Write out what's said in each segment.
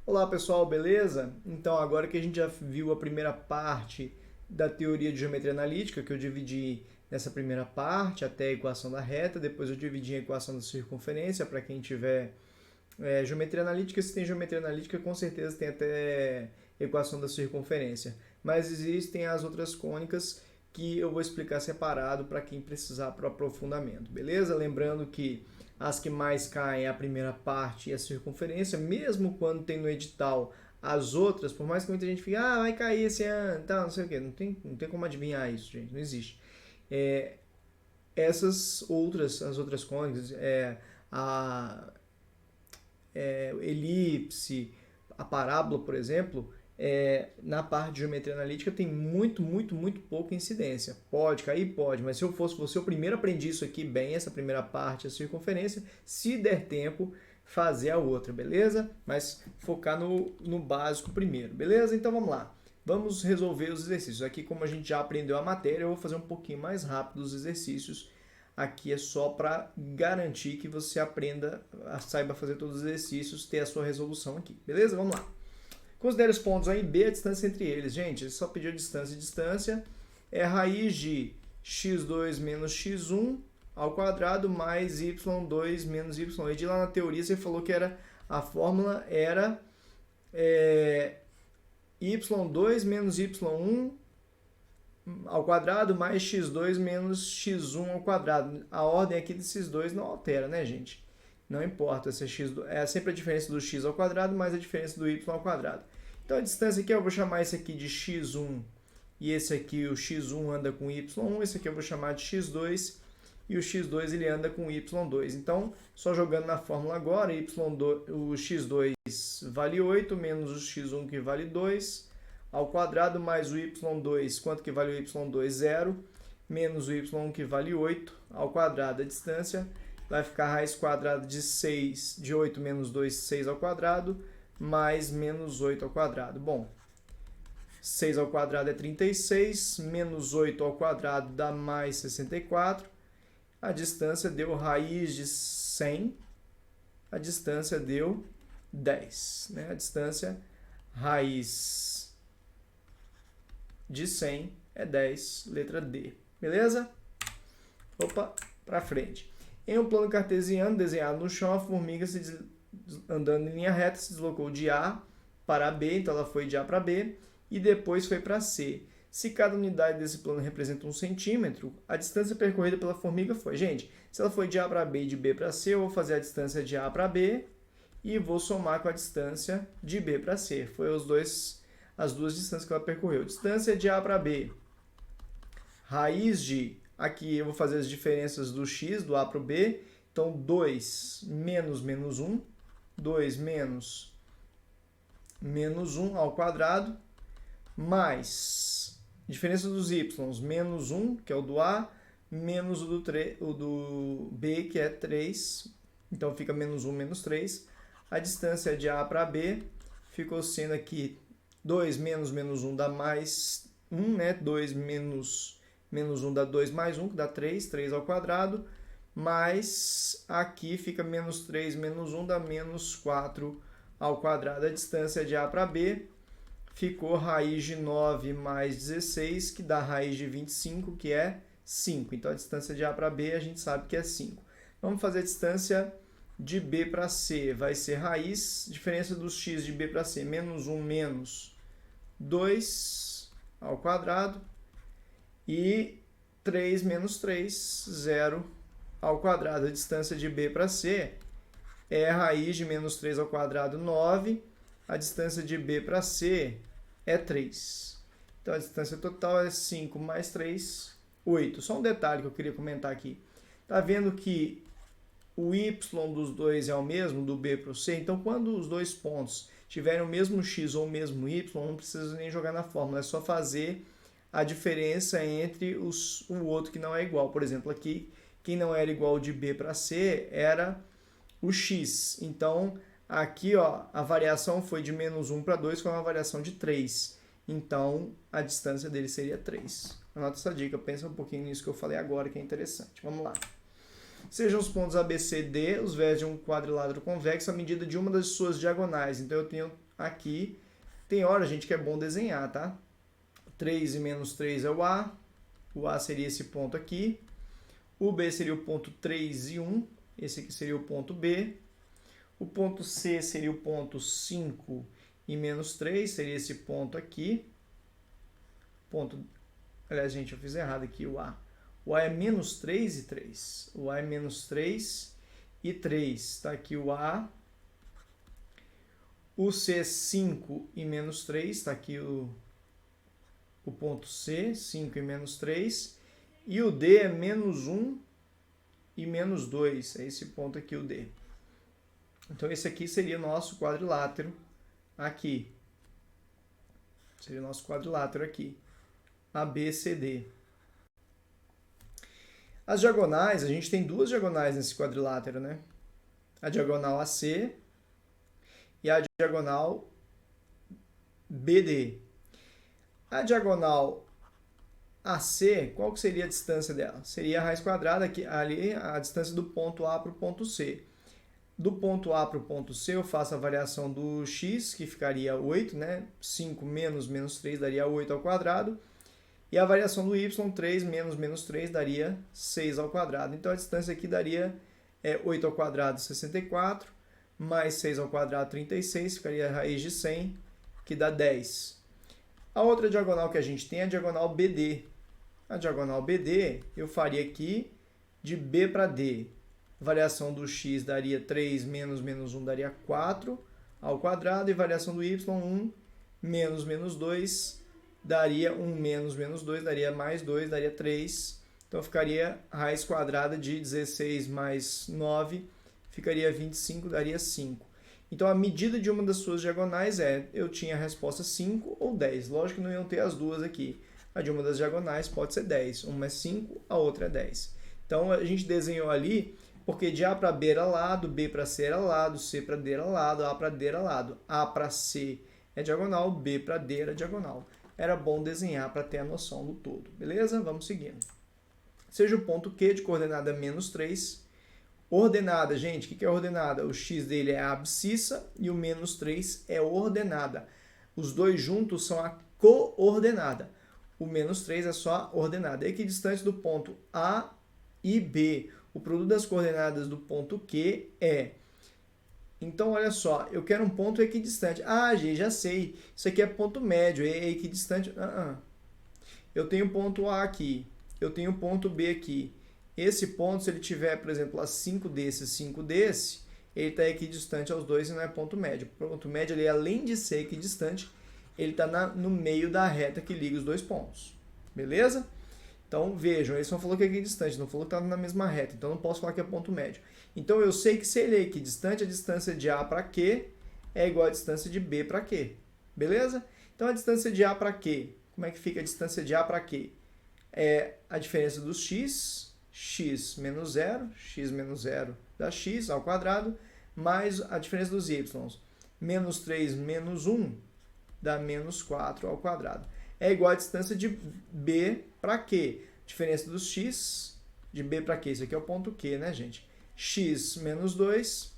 Olá pessoal, beleza? Então agora que a gente já viu a primeira parte da teoria de geometria analítica, que eu dividi nessa primeira parte até a equação da reta, depois eu dividi a equação da circunferência para quem tiver geometria analítica. Se tem geometria analítica, com certeza tem até equação da circunferência. Mas existem as outras cônicas que eu vou explicar separado para quem precisar para o aprofundamento, beleza? Lembrando que as que mais caem é a primeira parte e a circunferência, mesmo quando tem no edital as outras, por mais que muita gente fique, vai cair esse ano, tá, não sei o que, não tem como adivinhar isso, gente, não existe. As outras cônicas, a elipse, a parábola, por exemplo, na parte de geometria analítica tem muito pouca incidência. Pode cair? Pode, mas se eu fosse você, eu primeiro aprendi isso aqui bem, essa primeira parte, a circunferência, se der tempo, fazer a outra, beleza? Mas focar no básico primeiro, beleza? Então vamos lá. Vamos resolver os exercícios. Aqui, como a gente já aprendeu a matéria, eu vou fazer um pouquinho mais rápido os exercícios. Aqui é só para garantir que você aprenda, saiba fazer todos os exercícios, ter a sua resolução aqui, beleza? Vamos lá. Considere os pontos A e B, a distância entre eles. Gente, só pedir a distância. Distância é raiz de x2 menos x1 ao quadrado mais y2 menos y1. E de lá na teoria você falou que a fórmula era y2 menos y1 ao quadrado mais x2 menos x1 ao quadrado. A ordem aqui desses dois não altera, né, gente? Não importa, é sempre a diferença do x ao quadrado mais a diferença do y ao quadrado. Então a distância aqui eu vou chamar esse aqui de x1 e esse aqui o x1 anda com y1, esse aqui eu vou chamar de x2 e o x2 ele anda com y2. Então, só jogando na fórmula agora, o x2 vale 8 menos o x1 que vale 2 ao quadrado mais o y2, quanto que vale o y2? 0, menos o y1 que vale 8 ao quadrado. A distância vai ficar raiz quadrada de 8 menos 2, 6 ao quadrado, mais menos 8 ao quadrado. Bom, 6 ao quadrado é 36, menos 8 ao quadrado dá mais 64. A distância deu raiz de 100, a distância deu 10. Né? A distância raiz de 100 é 10, letra D. Beleza? Opa, para frente. Em um plano cartesiano desenhado no chão, a formiga andando em linha reta se deslocou de A para B, então ela foi de A para B e depois foi para C. Se cada unidade desse plano representa 1 centímetro, a distância percorrida pela formiga foi. Gente, se ela foi de A para B e de B para C, eu vou fazer a distância de A para B e vou somar com a distância de B para C. Foi as duas distâncias que ela percorreu. Distância de A para B. Raiz de... Aqui eu vou fazer as diferenças do x, do A para o B. Então, 2 menos menos 1. 2 menos menos 1 ao quadrado. Mais diferença dos y, menos 1, que é o do A, menos o do B, que é 3. Então, fica menos 1, menos 3. A distância de A para B ficou sendo aqui 2 menos menos 1 dá mais 1, né? 2 menos 1 dá 2 mais 1, que dá 3, 3 ao quadrado, mais aqui fica menos 3 menos 1 dá menos 4 ao quadrado. A distância de A para B ficou raiz de 9 mais 16, que dá raiz de 25, que é 5. Então, a distância de A para B a gente sabe que é 5. Vamos fazer a distância de B para C. Vai ser raiz, diferença dos x de B para C, menos 1 menos 2 ao quadrado. E 3 menos 3, 0 ao quadrado. A distância de B para C é raiz de menos 3 ao quadrado, 9. A distância de B para C é 3. Então, a distância total é 5 mais 3, 8. Só um detalhe que eu queria comentar aqui. Está vendo que o y dos dois é o mesmo, do B para o C? Então, quando os dois pontos tiverem o mesmo x ou o mesmo y, não precisa nem jogar na fórmula. É só fazer a diferença entre o outro que não é igual. Por exemplo, aqui, quem não era igual de B para C era o x. Então, aqui ó, a variação foi de menos 1 para 2, com uma variação de 3. Então, a distância dele seria 3. Anota essa dica, pensa um pouquinho nisso que eu falei agora, que é interessante. Vamos lá. Sejam os pontos A, B, C, D os vértices de um quadrilátero convexo à medida de uma das suas diagonais. Então, eu tenho aqui. Tem hora, gente, que é bom desenhar, tá? 3 e menos 3 é o A seria esse ponto aqui. O B seria o ponto 3 e 1, esse aqui seria o ponto B. O ponto C seria o ponto 5 e menos 3, seria esse ponto aqui. Aliás, gente, eu fiz errado aqui o A. O A é menos 3 e 3. O A é menos 3 e 3. Está aqui o A. O C é 5 e menos 3. Está aqui o ponto C, 5 e menos 3. E o D é menos 1 e menos 2. É esse ponto aqui, o D. Então, esse aqui seria o nosso quadrilátero aqui. Seria o nosso quadrilátero aqui. ABCD. As diagonais, a gente tem duas diagonais nesse quadrilátero, né? A diagonal AC e a diagonal BD. A diagonal AC, qual que seria a distância dela? Seria a raiz quadrada, aqui, ali, a distância do ponto A para o ponto C. Do ponto A para o ponto C, eu faço a variação do x, que ficaria 8, né? 5 menos 3 daria 8 ao quadrado. E a variação do y, 3 menos 3, daria 6 ao quadrado. Então, a distância aqui daria 8 ao quadrado, 64, mais 6 ao quadrado, 36, ficaria a raiz de 100, que dá 10. A outra diagonal que a gente tem é a diagonal BD. A diagonal BD, eu faria aqui de B para D. Variação do x daria 3 menos 1 daria 4 ao quadrado. E variação do y, 1 menos 2 daria 1 menos 2, daria mais 2, daria 3. Então, ficaria raiz quadrada de 16 mais 9, ficaria 25, daria 5. Então, a medida de uma das suas diagonais eu tinha a resposta 5 ou 10. Lógico que não iam ter as duas aqui. A de uma das diagonais pode ser 10. Uma é 5, a outra é 10. Então, a gente desenhou ali, porque de A para B era lado, B para C era lado, C para D era lado, A para D era lado. A para C é diagonal, B para D era diagonal. Era bom desenhar para ter a noção do todo. Beleza? Vamos seguindo. Seja o ponto Q de coordenada menos 3. Ordenada, gente, o que é ordenada? O x dele é a abscissa e o menos 3 é ordenada. Os dois juntos são a coordenada. O menos 3 é só a ordenada. Equidistante do ponto A e B. O produto das coordenadas do ponto Q é... Então, olha só, eu quero um ponto equidistante. Ah, gente, já sei. Isso aqui é ponto médio, é equidistante. Eu tenho ponto A aqui, eu tenho ponto B aqui. Esse ponto, se ele tiver, por exemplo, a 5 desse, ele está equidistante aos dois e não é ponto médio. O ponto médio, ele, além de ser equidistante, ele está no meio da reta que liga os dois pontos. Beleza? Então, vejam, ele só falou que é equidistante, não falou que está na mesma reta. Então, não posso falar que é ponto médio. Então, eu sei que se ele é equidistante, a distância de A para Q é igual à distância de B para Q. Beleza? Então, a distância de A para Q, como é que fica a distância de A para Q? É a diferença dos x menos 0, x menos 0 dá x ao quadrado, mais a diferença dos y. Menos 3 menos 1 dá menos 4 ao quadrado. É igual à distância de B para Q. Diferença dos x de B para Q. Isso aqui é o ponto Q, né, gente? X menos 2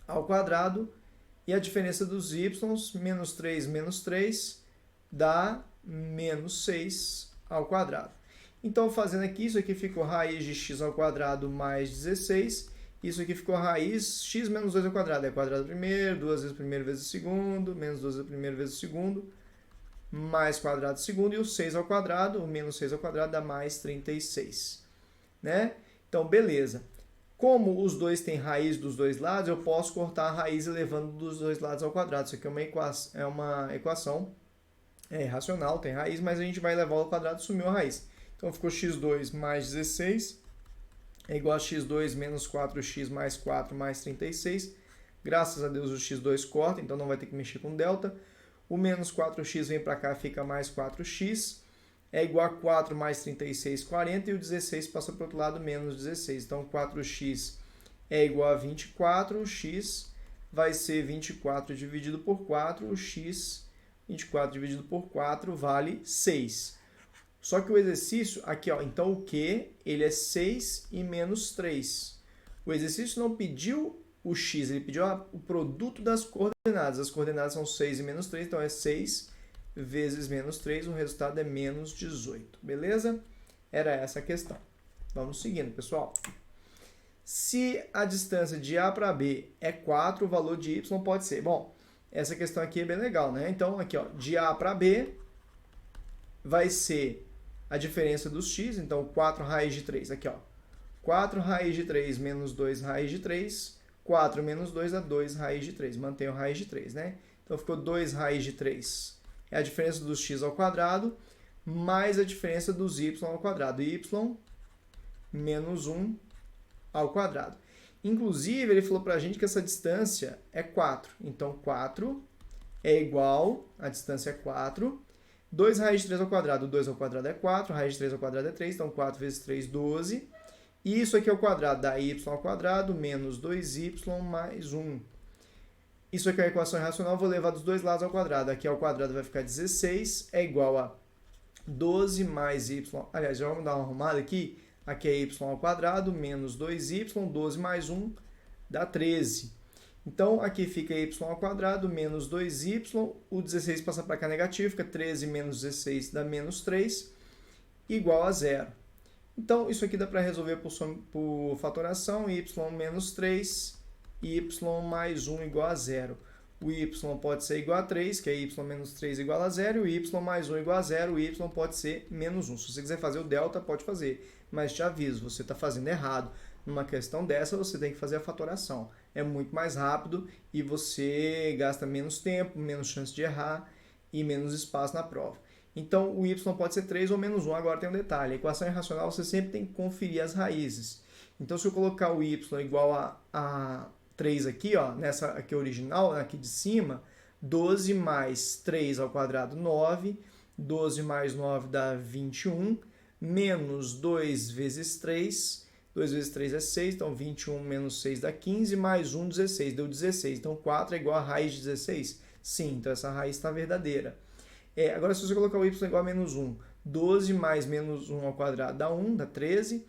ao quadrado. E a diferença dos y, menos 3 dá menos 6 ao quadrado. Então, fazendo aqui, isso aqui ficou raiz de x ao quadrado mais 16. Isso aqui ficou raiz x menos 2 ao quadrado. É quadrado primeiro, 2 vezes o primeiro vezes o segundo, menos 2 vezes o primeiro vezes o segundo, mais quadrado segundo, e o 6 ao quadrado, o menos 6 ao quadrado dá mais 36. Né? Então, beleza. Como os dois têm raiz dos dois lados, eu posso cortar a raiz elevando dos dois lados ao quadrado. Isso aqui é uma equação racional, tem raiz, mas a gente vai levar ao quadrado e sumiu a raiz. Então, ficou x2 mais 16 é igual a x2 menos 4x mais 4 mais 36. Graças a Deus o x2 corta, então não vai ter que mexer com delta. O menos 4x vem para cá, fica mais 4x. É igual a 4 mais 36, 40. E o 16 passa para o outro lado, menos 16. Então, 4x é igual a 24. O x vai ser 24 dividido por 4. O x, 24 dividido por 4, vale 6. Só que o exercício, aqui, ó, então o Q, ele é 6 e menos 3. O exercício não pediu o x ele pediu o produto das coordenadas. As coordenadas são 6 e menos 3, então é 6 vezes menos 3, o resultado é menos 18. Beleza? Era essa a questão. Vamos seguindo, pessoal. Se a distância de A para B é 4, o valor de Y pode ser... Bom, essa questão aqui é bem legal, né? Então, aqui, ó, de A para B vai ser a diferença dos x, então 4 raiz de 3, aqui, ó. 4 raiz de 3 menos 2 raiz de 3, 4 menos 2 dá 2 raiz de 3, mantém o raiz de 3, né? Então, ficou 2 raiz de 3. É a diferença dos x ao quadrado, mais a diferença dos y ao quadrado. Y menos 1 ao quadrado. Inclusive, ele falou para a gente que essa distância é 4. Então, 4 é igual, a distância é 4. 2 raiz de 3 ao quadrado, 2 ao quadrado é 4, raiz de 3 ao quadrado é 3, então 4 vezes 3, 12. E isso aqui ao quadrado dá y ao quadrado menos 2y mais 1. Isso aqui é uma equação irracional, vou levar dos dois lados ao quadrado. Aqui ao quadrado vai ficar 16, é igual a 12 mais y. Aliás, já vamos dar uma arrumada aqui. Aqui é y ao quadrado menos 2y, 12 mais 1 dá 13. Então, aqui fica y ao quadrado menos 2y, o 16 passa para cá negativo, fica 13 menos 16 dá menos 3, igual a 0. Então, isso aqui dá para resolver por fatoração, y menos 3, y mais 1 igual a 0. O y pode ser igual a 3, que é y menos 3 igual a 0, e o y mais 1 igual a 0, o y pode ser menos 1. Se você quiser fazer o delta, pode fazer, mas te aviso, você está fazendo errado. Numa questão dessa, você tem que fazer a fatoração. É muito mais rápido e você gasta menos tempo, menos chance de errar e menos espaço na prova. Então, o y pode ser 3 ou menos 1. Agora tem um detalhe, a equação irracional você sempre tem que conferir as raízes. Então, se eu colocar o y igual a 3 aqui, ó, nessa aqui original, aqui de cima, 12 mais 3 ao quadrado, 9. 12 mais 9 dá 21. Menos 2 vezes 3. 2 vezes 3 é 6, então 21 menos 6 dá 15, mais 1, 16, deu 16. Então 4 é igual a raiz de 16? Sim, então essa raiz está verdadeira. Agora, se você colocar o y igual a menos 1, 12 mais menos 1 ao quadrado dá 1, dá 13.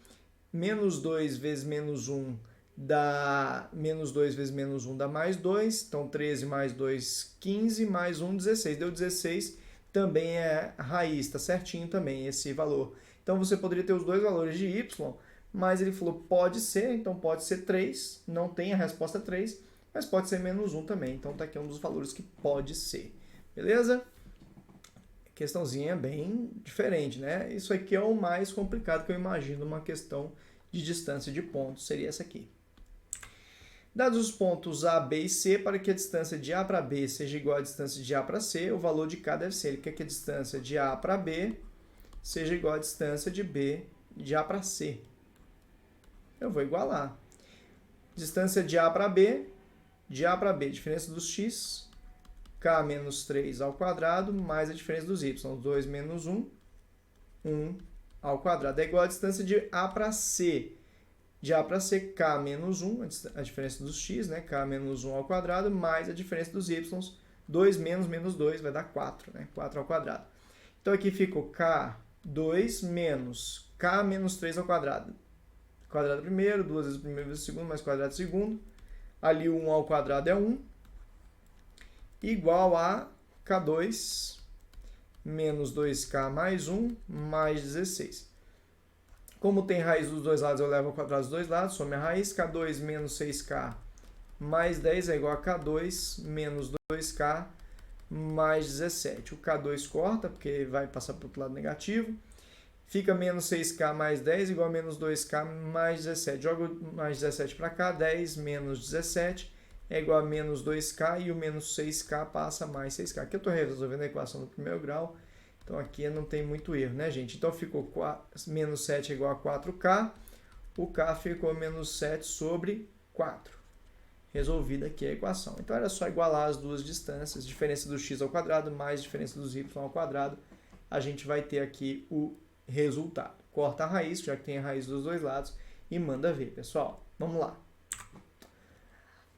Menos 2 vezes menos 1 dá... Menos 2 vezes menos 1 dá mais 2. Então 13 mais 2, 15, mais 1, 16. Deu 16, também é raiz, está certinho também esse valor. Então você poderia ter os dois valores de y, mas ele falou pode ser, então pode ser 3, não tem a resposta 3, mas pode ser menos 1 também. Então tá aqui um dos valores que pode ser. Beleza? Questãozinha bem diferente, né? Isso aqui é o mais complicado que eu imagino uma questão de distância de pontos, seria essa aqui. Dados os pontos A, B e C, para que a distância de A para B seja igual à distância de A para C, o valor de K deve ser. Ele quer que a distância de A para B seja igual à distância de A para C. Eu vou igualar. Distância de A para B, diferença dos x, K menos 3 ao quadrado, mais a diferença dos y, 2 menos 1, 1 ao quadrado. É igual à distância de A para C. De A para C, K menos 1, a diferença dos x, né? K menos 1 ao quadrado, mais a diferença dos y, 2 menos 2 vai dar 4, né? 4 ao quadrado. Então aqui fica o K2 menos K menos 3 ao quadrado. Quadrado primeiro, 2 vezes o primeiro vezes o segundo, mais quadrado segundo. Ali o 1 ao quadrado é 1. Igual a K2 menos 2K mais 1 mais 16. Como tem raiz dos dois lados, eu levo ao quadrado dos dois lados, some a raiz. K2 menos 6K mais 10 é igual a K2 menos 2K mais 17. O K2 corta, porque vai passar para o outro lado negativo. Fica menos 6K mais 10 igual a menos 2K mais 17. Jogo mais 17 para cá, 10 menos 17 é igual a menos 2K e o menos 6K passa mais 6K. Aqui eu estou resolvendo a equação do primeiro grau, então aqui não tem muito erro, né, gente? Então ficou menos 7 é igual a 4K, o K ficou menos 7 sobre 4. Resolvida aqui a equação. Então era só igualar as duas distâncias, diferença do x ao quadrado mais diferença dos y ao quadrado. A gente vai ter aqui o resultado. Corta a raiz, já que tem a raiz dos dois lados, e manda ver, pessoal. Vamos lá.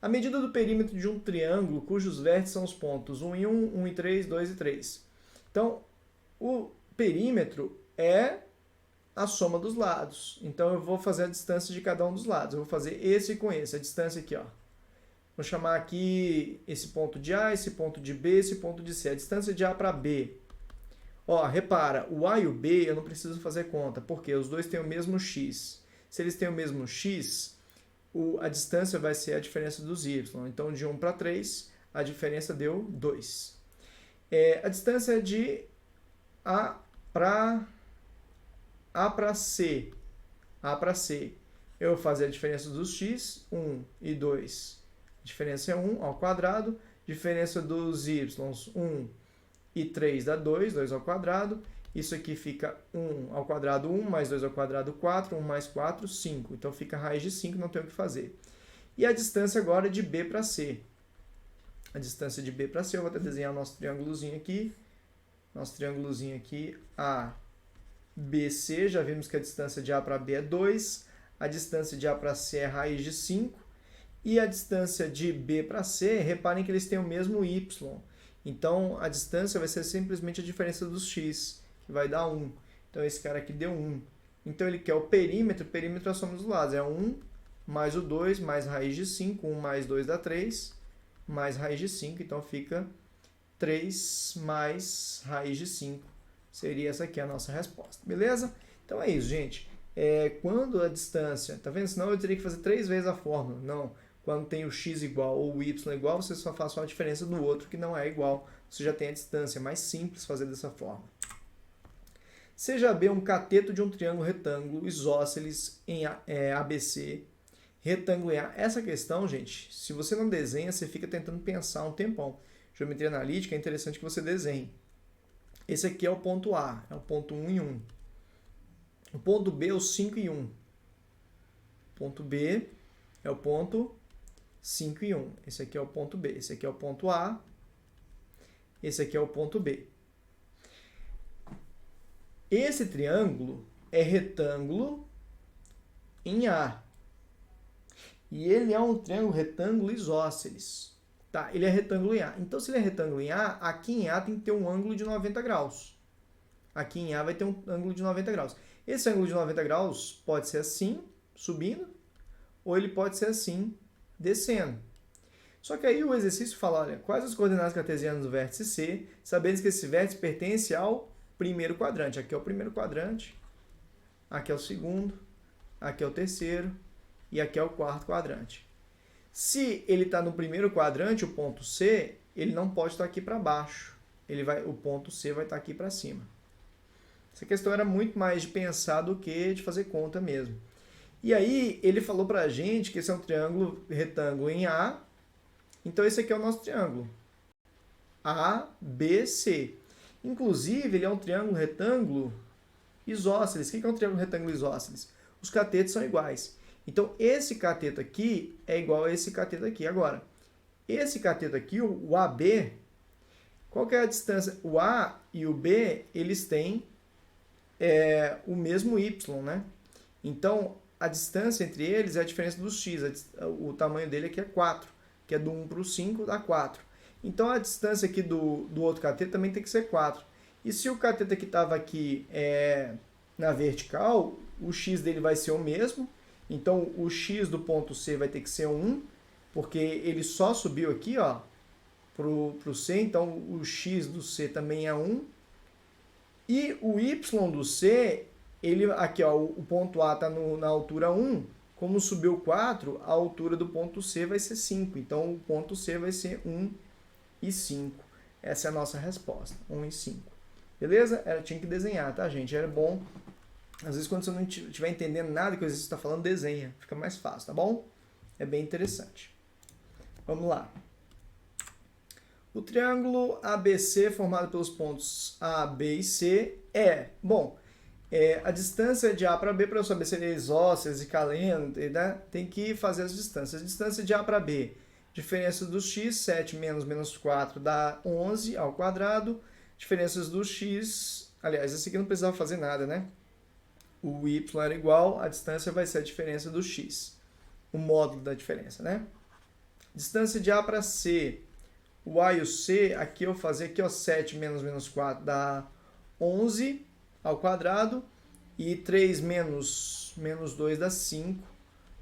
A medida do perímetro de um triângulo cujos vértices são os pontos 1 e 1, 1 e 3, 2 e 3. Então, o perímetro é a soma dos lados. Então, eu vou fazer a distância de cada um dos lados. Eu vou fazer esse com esse, a distância aqui, ó. Vou chamar aqui esse ponto de A, esse ponto de B, esse ponto de C. A distância de A para B. Ó, repara, o A e o B eu não preciso fazer conta, porque os dois têm o mesmo x. Se eles têm o mesmo x, a distância vai ser a diferença dos y. Então, de 1 para 3, a diferença deu 2. A distância de A para C. A para C. Eu vou fazer a diferença dos x, 1 e 2. A diferença é 1 ao quadrado. Diferença dos y, 1 e 3 dá 2, 2 ao quadrado. Isso aqui fica 1 ao quadrado, 1, mais 2 ao quadrado, 4, 1 mais 4, 5. Então, fica a raiz de 5, não tem o que fazer. E a distância agora é de B para C. A distância de B para C, eu vou até desenhar o nosso triângulozinho aqui. Nosso triângulozinho aqui, ABC. Já vimos que a distância de A para B é 2. A distância de A para C é raiz de 5. E a distância de B para C, reparem que eles têm o mesmo y. Então, a distância vai ser simplesmente a diferença dos x, que vai dar 1. Então, esse cara aqui deu 1. Então, ele quer o perímetro é a soma dos lados. É 1 mais o 2 mais raiz de 5. 1 mais 2 dá 3, mais raiz de 5. Então, fica 3 mais raiz de 5. Seria essa aqui a nossa resposta. Beleza? Então, é isso, gente. Quando a distância... Tá vendo? Senão eu teria que fazer 3 vezes a fórmula. Não. Quando tem o x igual ou o y igual, você só faz só a diferença do outro que não é igual. Você já tem a distância. É mais simples fazer dessa forma. Seja B um cateto de um triângulo retângulo isósceles em ABC, retângulo em A. Essa questão, gente, se você não desenha, você fica tentando pensar um tempão. Geometria analítica é interessante que você desenhe. Esse aqui é o ponto A, é o ponto 1 e 1. O ponto B é o 5 e 1. O ponto B é o ponto 5 e 1. Esse aqui é o ponto B. Esse aqui é o ponto A. Esse aqui é o ponto B. Esse triângulo é retângulo em A. E ele é um triângulo retângulo isósceles. Tá? Ele é retângulo em A. Então, se ele é retângulo em A, aqui em A tem que ter um ângulo de 90 graus. Aqui em A vai ter um ângulo de 90 graus. Esse ângulo de 90 graus pode ser assim, subindo, ou ele pode ser assim, descendo. Só que aí o exercício fala, olha, quais as coordenadas cartesianas do vértice C, sabendo que esse vértice pertence ao primeiro quadrante. Aqui é o primeiro quadrante, aqui é o segundo, aqui é o terceiro e aqui é o quarto quadrante. Se ele está no primeiro quadrante, o ponto C, ele não pode estar aqui para baixo. O ponto C vai estar aqui para cima. Essa questão era muito mais de pensar do que de fazer conta mesmo. E aí, ele falou para a gente que esse é um triângulo retângulo em A. Então, esse aqui é o nosso triângulo. ABC. Inclusive, ele é um triângulo retângulo isósceles. O que é um triângulo retângulo isósceles? Os catetos são iguais. Então, esse cateto aqui é igual a esse cateto aqui. Agora, esse cateto aqui, o AB, qual que é a distância? O A e o B, eles têm o mesmo y, né? Então, a distância entre eles é a diferença dos x. O tamanho dele aqui é 4, que é do 1 para o 5 dá 4. Então, a distância aqui do outro cateto também tem que ser 4. E se o cateto que estava aqui na vertical, o x dele vai ser o mesmo. Então, o x do ponto C vai ter que ser 1, porque ele só subiu aqui para o C. Então, o x do C também é 1. E o y do C, aqui o ponto A está na altura 1. Como subiu 4, a altura do ponto C vai ser 5. Então, o ponto C vai ser 1 e 5. Essa é a nossa resposta, 1 e 5. Beleza? Tinha que desenhar, tá, gente? Era bom. Às vezes, quando você não estiver entendendo nada que o exercício está falando, desenha. Fica mais fácil, tá bom? É bem interessante. Vamos lá. O triângulo ABC, formado pelos pontos A, B e C, a distância de A para B, para eu saber se ele é isósceles e caleno, né? Tem que fazer as distâncias. A distância de A para B, diferença dos x, 7 menos 4 dá 11 ao quadrado. Diferenças do x, aliás, esse aqui não precisava fazer nada, né? O y era igual, a distância vai ser a diferença do x. O módulo da diferença, né? Distância de A para C. O A e o C, aqui eu vou fazer aqui, 7 menos 4 dá 11 ao quadrado. E 3 menos 2 dá 5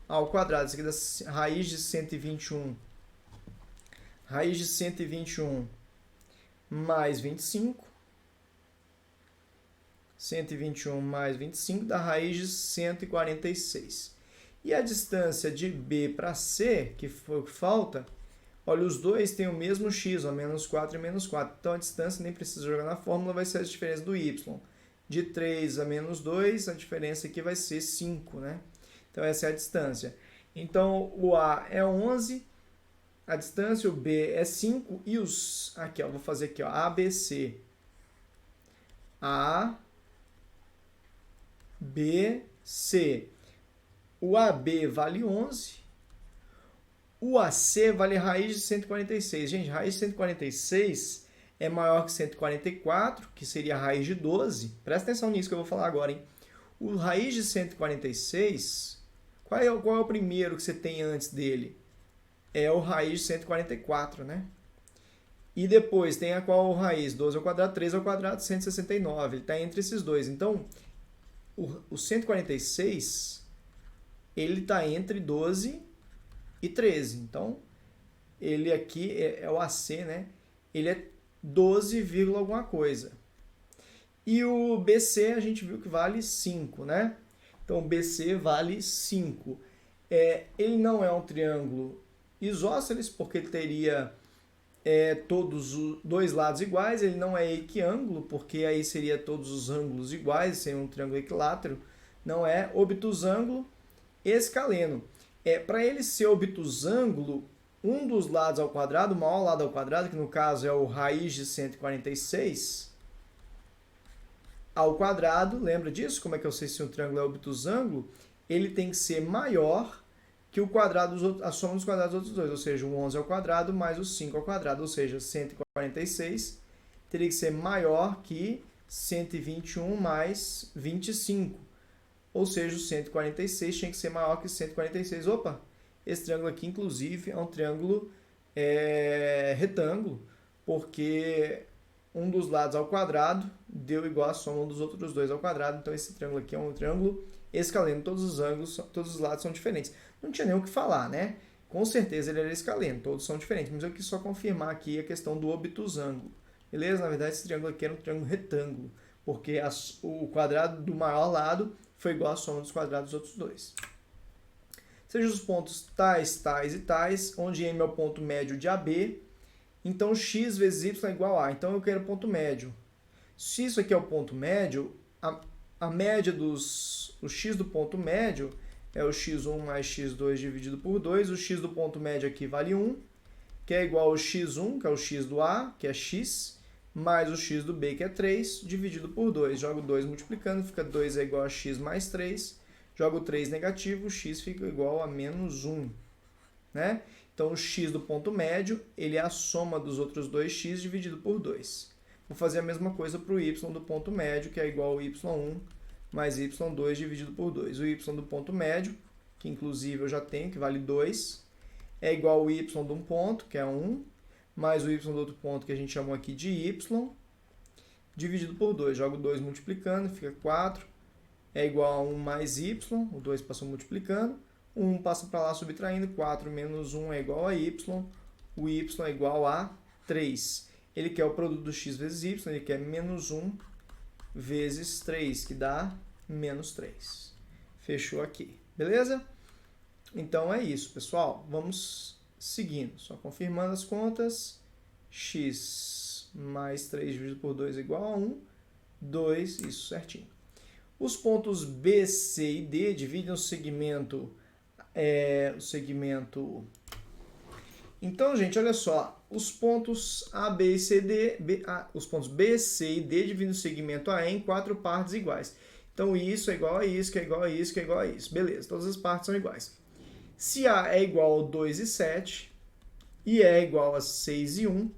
ao quadrado. Isso aqui dá raiz de 121 Raiz de 121 mais 25. 121 mais 25 dá raiz de 146. E a distância de B para C, que foi o que falta, olha, os dois têm o mesmo x, ó, menos 4 e menos 4. Então a distância, nem precisa jogar na fórmula, vai ser a diferença do y. De 3 a menos 2, a diferença aqui vai ser 5, né? Então essa é a distância. Então o A é 11, a distância, o B é 5 e os... Aqui, ó, vou fazer aqui, ó, ABC. A, B, C. O AB vale 11. O AC vale raiz de 146. Gente, raiz de 146 é maior que 144, que seria a raiz de 12. Presta atenção nisso que eu vou falar agora, hein? O raiz de 146, qual é o primeiro que você tem antes dele? É o raiz de 144, né? E depois tem a qual raiz? 12 ao quadrado, 3 ao quadrado, 169. Ele está entre esses dois. Então, o 146, ele está entre 12 e 13. Então, ele aqui é o AC, né? Ele é 12, alguma coisa. E o BC a gente viu que vale 5, né? Então, o BC vale 5. Ele não é um triângulo isósceles, porque ele teria todos os dois lados iguais. Ele não é equiângulo, porque aí seria todos os ângulos iguais, seria um triângulo equilátero. Não é obtusângulo escaleno. Para ele ser obtusângulo, um dos lados ao quadrado, o maior lado ao quadrado, que no caso é o raiz de 146, ao quadrado, lembra disso? Como é que eu sei se um triângulo é obtusângulo? Ele tem que ser maior que o quadrado, a soma dos quadrados dos outros dois, ou seja, o 11 ao quadrado mais o 5 ao quadrado, ou seja, 146 teria que ser maior que 121 mais 25, ou seja, o 146 tinha que ser maior que 146. Opa, esse triângulo aqui, inclusive, é um triângulo retângulo, porque um dos lados ao quadrado deu igual a soma dos outros dois ao quadrado, então esse triângulo aqui é um triângulo escaleno, todos os ângulos, todos os lados são diferentes. Não tinha nem o que falar, né? Com certeza ele era escaleno, todos são diferentes, mas eu quis só confirmar aqui a questão do obtusângulo. Beleza? Na verdade, esse triângulo aqui era um triângulo retângulo, porque o quadrado do maior lado foi igual à soma dos quadrados dos outros dois. Sejam os pontos tais, tais e tais, onde M é o ponto médio de AB, então x vezes y é igual a. Então eu quero o ponto médio. Se isso aqui é o ponto médio, a média o x do ponto médio é o x1 mais x2 dividido por 2. O x do ponto médio aqui vale 1, que é igual ao x1, que é o x do A, que é x, mais o x do B, que é 3, dividido por 2. Jogo 2 multiplicando, fica 2 é igual a x mais 3. Jogo 3 negativo, o x fica igual a menos 1. Né? Então, o x do ponto médio, ele é a soma dos outros dois x dividido por 2. Vou fazer a mesma coisa para o y do ponto médio, que é igual ao y1 mais y2 dividido por 2. O y do ponto médio, que inclusive eu já tenho, que vale 2, é igual ao y de um ponto, que é 1, mais o y do outro ponto, que a gente chamou aqui de y, dividido por 2. Jogo 2 multiplicando, fica 4, é igual a 1 mais y, o 2 passou multiplicando, 1 passa para lá subtraindo, 4 menos 1 é igual a y, o y é igual a 3. Ele quer o produto do x vezes y, ele quer menos 1 vezes 3, que dá menos 3. Fechou aqui, beleza? Então é isso, pessoal. Vamos seguindo, só confirmando as contas. X mais 3 dividido por 2 é igual a 1, 2, isso certinho. Os pontos B, C e D dividem o segmento... Então, gente, olha só. Os pontos A, B e C, D... os pontos B, C e D dividem o segmento AE em 4 partes iguais. Então, isso é igual a isso, que é igual a isso, que é igual a isso. Beleza, todas as partes são iguais. Se A é igual a 2 e 7, e E é igual a 6 e 1,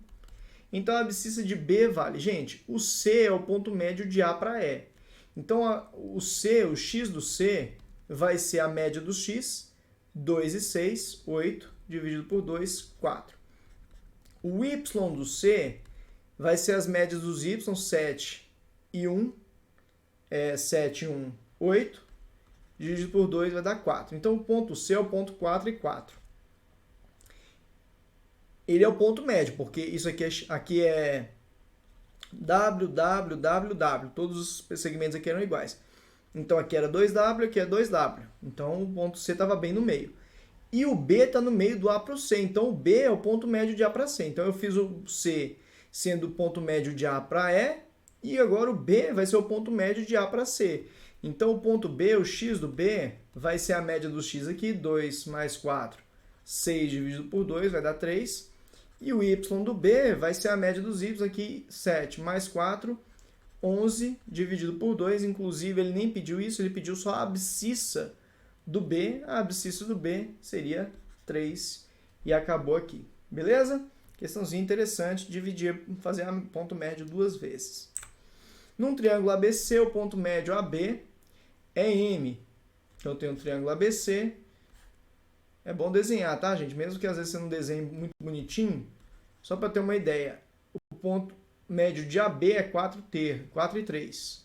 então a abscissa de B vale... Gente, o C é o ponto médio de A para E. Então, o x do C vai ser a média dos x, 2 e 6, 8, dividido por 2, 4. O y do C vai ser as médias dos y, 7 e 1, 7 e 1, 8, dividido por 2 vai dar 4. Então, o ponto C é o ponto 4 e 4. ele é o ponto médio, porque isso aqui é W, W, W, W. Todos os segmentos aqui eram iguais. Então aqui era 2W, aqui é 2W. Então o ponto C estava bem no meio. E o B está no meio do A para o C. Então o B é o ponto médio de A para C. Então eu fiz o C sendo o ponto médio de A para E. E agora o B vai ser o ponto médio de A para C. Então o ponto B, o x do B, vai ser a média dos x aqui. 2 mais 4, 6 dividido por 2 vai dar 3. E o y do B vai ser a média dos y aqui. 7 mais 4, 11 dividido por 2. Inclusive ele nem pediu isso, ele pediu só a abscissa do B. A abscissa do B seria 3 e acabou aqui. Beleza? Questãozinha interessante, dividir, fazer a ponto médio duas vezes. Num triângulo ABC, o ponto médio AB é M. Então eu tenho um triângulo ABC. É bom desenhar, tá, gente? Mesmo que às vezes você não desenhe muito bonitinho, só para ter uma ideia. O ponto médio de AB é 4 e 3.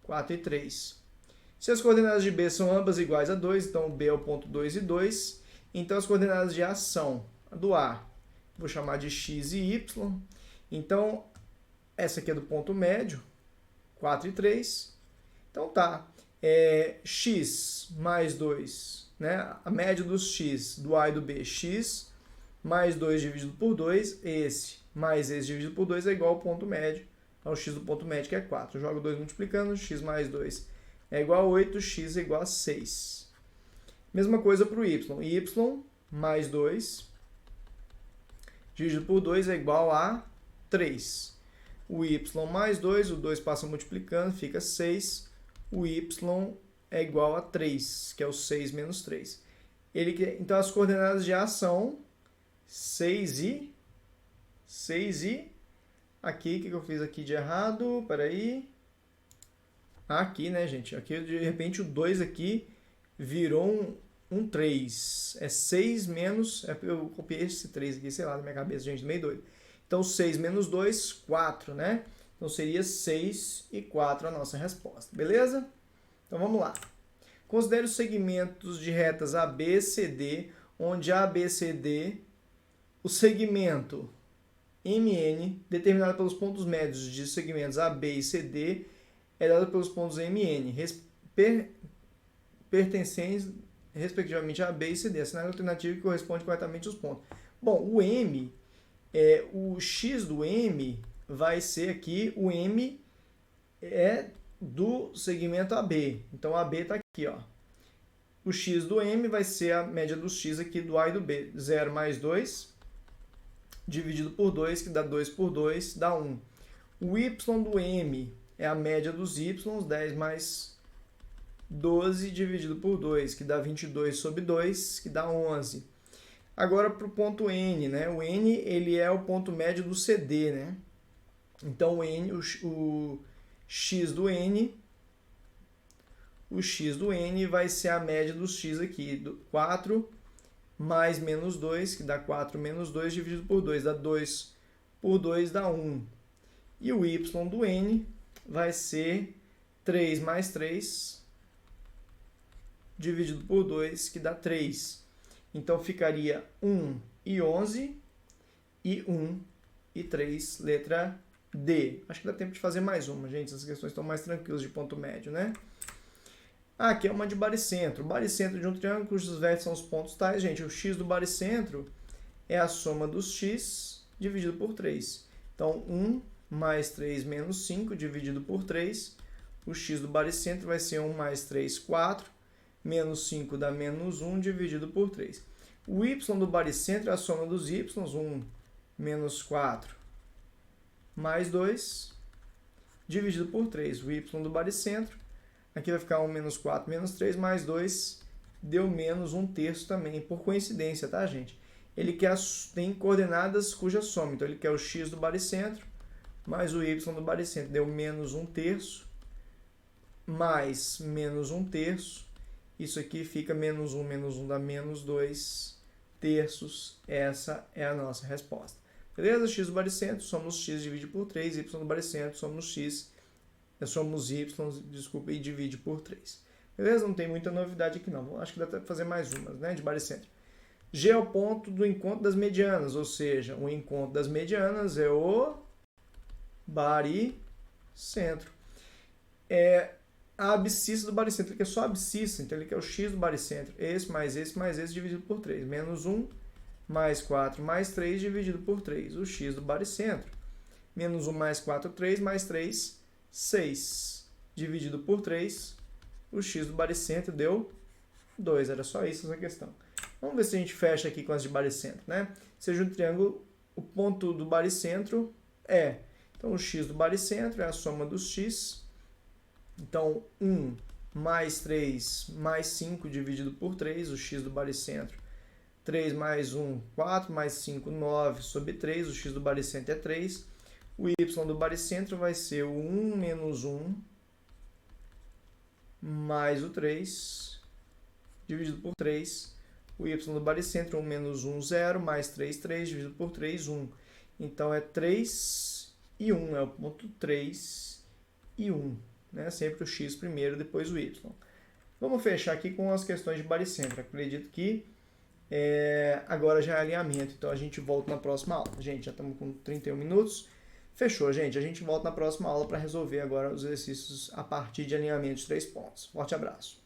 4 e 3. Se as coordenadas de B são ambas iguais a 2, então B é o ponto 2 e 2. Então as coordenadas de A são a do A, vou chamar de x e y. Então essa aqui é do ponto médio, 4 e 3. Então tá, x mais 2, né? A média dos x, do A e do B, x mais 2 dividido por 2, esse mais esse dividido por 2 é igual ao ponto médio, ao x do ponto médio, que é 4. Eu jogo 2 multiplicando, x mais 2 é igual a 8, x é igual a 6. Mesma coisa para o y. Y mais 2 dividido por 2 é igual a 3. O y mais 2, o 2 passa multiplicando, fica 6. O y é igual a 3, que é o 6 menos 3. Então, as coordenadas de A são 6 e... Aqui, o que eu fiz aqui de errado? Peraí. Aqui, né, gente? Aqui, de repente, o 2 aqui virou um 3. É 6 menos... Eu copiei esse 3 aqui, sei lá, na minha cabeça, gente, meio doido. Então, 6 menos 2, 4, né? Então, seria 6 e 4 a nossa resposta. Beleza? Então, vamos lá. Considere os segmentos de retas AB e CD, onde AB e CD, o segmento MN, determinado pelos pontos médios de segmentos AB e CD, é dado pelos pontos MN, pertencentes, respectivamente, a AB e CD. Assinale a alternativa que corresponde corretamente aos pontos. Bom, o M, o x do M vai ser aqui, o M é do segmento AB. Então, AB está aqui, ó. O x do M vai ser a média dos x aqui do A e do B. 0 mais 2, dividido por 2, que dá 2 por 2, dá 1. O y do M é a média dos y, 10 mais 12 dividido por 2, que dá 22 sobre 2, que dá 11. Agora para o ponto N, né? O N ele é o ponto médio do CD, né? Então o x do N vai ser a média dos x aqui, do 4 mais menos 2, que dá 4 menos 2 dividido por 2, dá 2 por 2, dá 1. E o y do N vai ser 3 mais 3 dividido por 2, que dá 3. Então, ficaria 1 e 11 e 1 e 3, letra D. Acho que dá tempo de fazer mais uma, gente. Essas questões estão mais tranquilas de ponto médio, né? Aqui é uma de baricentro. Baricentro de um triângulo cujos vértices são os pontos tais. Gente, o x do baricentro é a soma dos x dividido por 3. Então, 1 mais 3 menos 5 dividido por 3. O x do baricentro vai ser 1 mais 3, 4. Menos 5 dá menos 1 dividido por 3. O y do baricentro é a soma dos y. 1 menos 4 mais 2 dividido por 3. O y do baricentro, aqui vai ficar 1 menos 4 menos 3 mais 2, deu menos 1/3 também, por coincidência, tá, gente? Ele tem coordenadas cuja soma, então ele quer o x do baricentro mais o y do baricentro, deu menos 1/3 mais menos 1/3. Isso aqui fica menos 1 dá menos 2/3. Essa é a nossa resposta. Beleza? X do baricentro, somos x divide por 3. Y do baricentro, somos x, somos y, desculpa, e divide por 3. Beleza? Não tem muita novidade aqui não. Acho que dá para fazer mais umas, né? De baricentro. G é o ponto do encontro das medianas, ou seja, o encontro das medianas é o baricentro. A abscissa do baricentro, que é só a abscissa, então ele quer o x do baricentro. Esse mais esse dividido por 3. Menos 1 mais 4 mais 3 dividido por 3. O x do baricentro. Menos 1 mais 4, 3 mais 3, 6. Dividido por 3. O x do baricentro deu 2. Era só isso essa questão. Vamos ver se a gente fecha aqui com as de baricentro, né? Seja um triângulo, o ponto do baricentro é. Então, o x do baricentro é a soma dos x. Então, 1 mais 3 mais 5 dividido por 3, o x do baricentro. 3 mais 1, 4 mais 5, 9 sobre 3, o x do baricentro é 3. O y do baricentro vai ser o 1 menos 1 mais o 3 dividido por 3. O y do baricentro, 1 menos 1, 0, mais 3, 3, dividido por 3, 1. Então, é 3 e 1, é o ponto 3 e 1. Né? Sempre o x primeiro, depois o y. Vamos fechar aqui com as questões de baricentro. Acredito que agora já é alinhamento, então a gente volta na próxima aula. Gente, já estamos com 31 minutos. Fechou, gente. A gente volta na próxima aula para resolver agora os exercícios a partir de alinhamento de 3 pontos. Forte abraço.